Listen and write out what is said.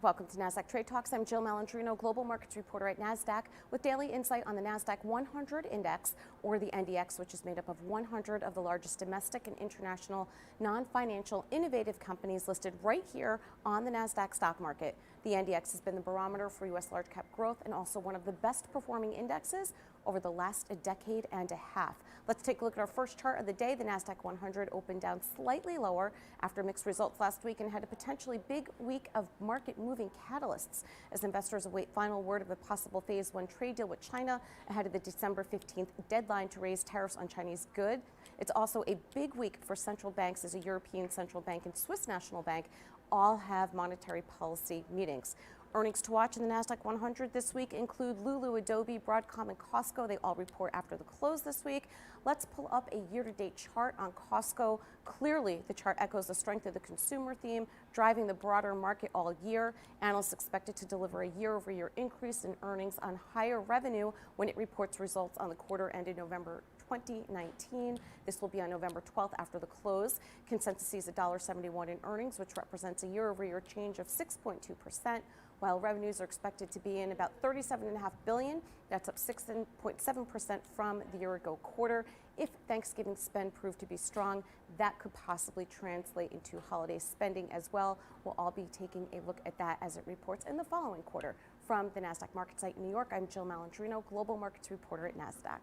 Welcome to Nasdaq Trade Talks. I'm Jill Malandrino, global markets reporter at Nasdaq, with daily insight on the Nasdaq 100 index, or the NDX, which is made up of 100 of the largest domestic and international non-financial innovative companies listed right here on the Nasdaq stock market. The NDX has been the barometer for U.S. large cap growth and also one of the best performing indexes over the last decade and a half. Let's take a look at our first chart of the day. The Nasdaq 100 opened down slightly lower after mixed results last week and had a potentially big week of market-moving catalysts as investors await final word of a possible Phase 1 trade deal with China ahead of the December 15th deadline to raise tariffs on Chinese goods. It's also a big week for central banks as a European Central Bank and Swiss National Bank all have monetary policy meetings. Earnings to watch in the Nasdaq 100 this week include Lulu, Adobe, Broadcom, and Costco. They all report after the close this week. Let's pull up a year-to-date chart on Costco. Clearly, the chart echoes the strength of the consumer theme, driving the broader market all year. Analysts expected to deliver a year-over-year increase in earnings on higher revenue when it reports results on the quarter ended November 2019. This will be on November 12th after the close. Consensus sees $1.71 in earnings, which represents a year-over-year change of 6.2%, while revenues are expected to be in about $37.5 billion. That's up 6.7% from the year-ago quarter. If Thanksgiving spend proved to be strong, that could possibly translate into holiday spending as well. We'll all be taking a look at that as it reports in the following quarter. From the Nasdaq market site in New York, I'm Jill Malandrino, global markets reporter at Nasdaq.